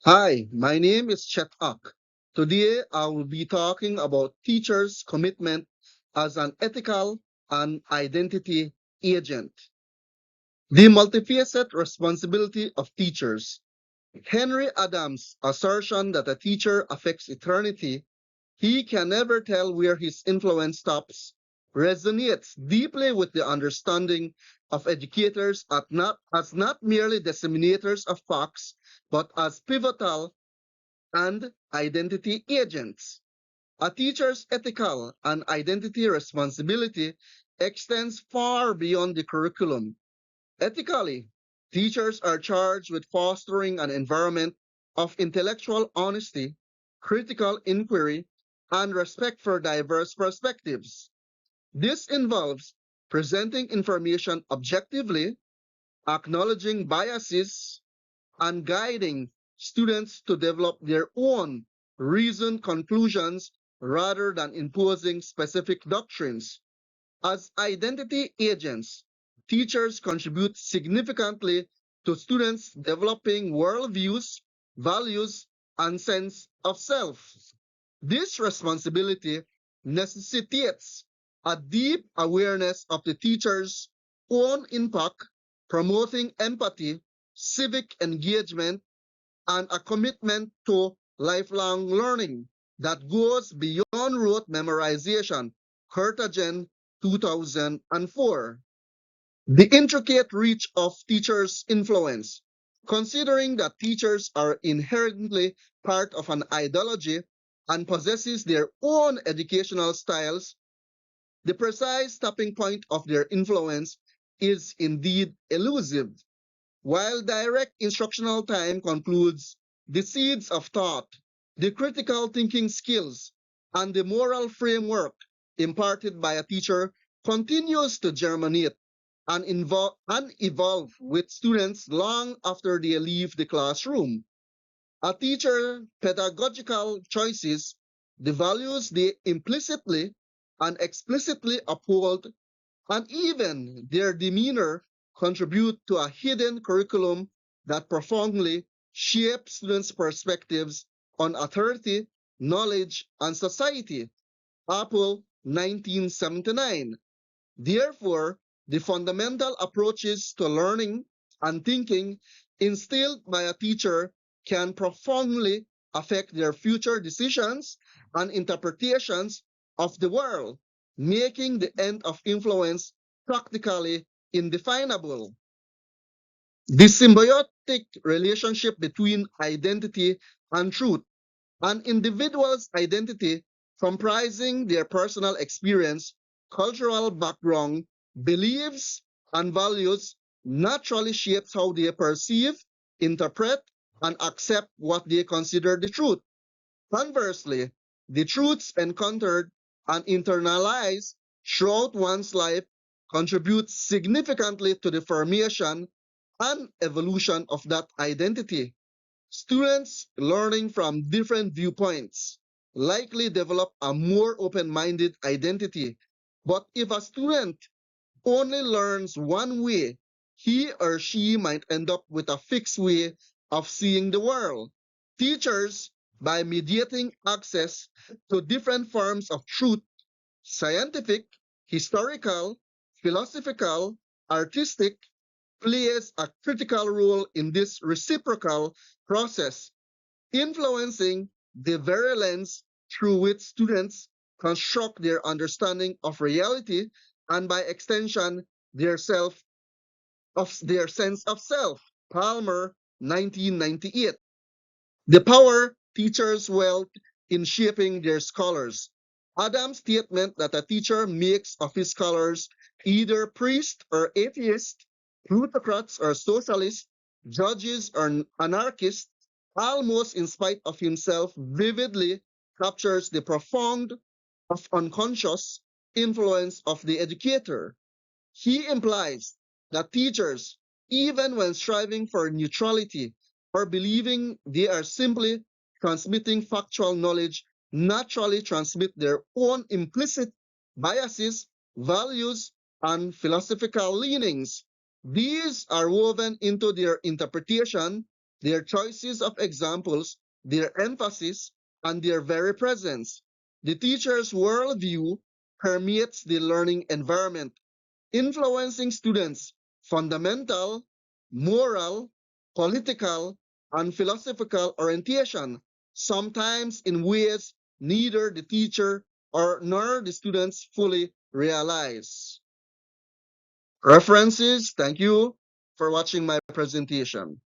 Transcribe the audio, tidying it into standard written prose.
Hi, my name is Chet Ak. Today I will be talking about teachers' commitment as an ethical and identity agent. The multifaceted responsibility of teachers. Henry Adams' assertion that a teacher affects eternity, he can never tell where his influence stops, resonates deeply with the understanding of educators as not merely disseminators of facts, but as pivotal and identity agents. A teacher's ethical and identity responsibility extends far beyond the curriculum. Ethically, teachers are charged with fostering an environment of intellectual honesty, critical inquiry, and respect for diverse perspectives. This involves presenting information objectively, acknowledging biases, and guiding students to develop their own reasoned conclusions rather than imposing specific doctrines. As identity agents, teachers contribute significantly to students developing worldviews, values, and sense of self. This responsibility necessitates a deep awareness of the teacher's own impact, promoting empathy, civic engagement, and a commitment to lifelong learning that goes beyond rote memorization. Curtagen 2004. The intricate reach of teachers' influence. Considering that teachers are inherently part of an ideology and possesses their own educational styles, the precise stopping point of their influence is indeed elusive. While direct instructional time concludes, the seeds of thought, the critical thinking skills, and the moral framework imparted by a teacher continues to germinate and evolve with students long after they leave the classroom. A teacher pedagogical choices, the values they implicitly and explicitly uphold, and even their demeanor contribute to a hidden curriculum that profoundly shapes students' perspectives on authority, knowledge, and society. Apple 1979. Therefore, the fundamental approaches to learning and thinking instilled by a teacher can profoundly affect their future decisions and interpretations of the world, making the end of influence practically indefinable. The symbiotic relationship between identity and truth. An individual's identity, comprising their personal experience, cultural background, beliefs, and values, naturally shapes how they perceive, interpret, and accept what they consider the truth. Conversely, the truths encountered and internalized throughout one's life contribute significantly to the formation and evolution of that identity. Students learning from different viewpoints likely develop a more open minded identity. But if a student only learns one way, he or she might end up with a fixed way of seeing the world. Teachers, by mediating access to different forms of truth, scientific, historical, philosophical, artistic, plays a critical role in this reciprocal process, influencing the very lens through which students construct their understanding of reality and by extension their sense of self. Palmer 1998. The power teachers wield in shaping their scholars. Adam's statement that a teacher makes of his scholars either priest or atheist, plutocrats or socialists, judges or anarchists, almost in spite of himself, vividly captures the profound of unconscious influence of the educator. He implies that teachers, even when striving for neutrality or believing they are simply transmitting factual knowledge, naturally transmit their own implicit biases, values, and philosophical leanings. These are woven into their interpretation, their choices of examples, their emphasis, and their very presence. The teacher's worldview permeates the learning environment, influencing students' fundamental, moral, political, and philosophical orientation, sometimes in ways neither the teacher or nor the students fully realize. References, thank you for watching my presentation.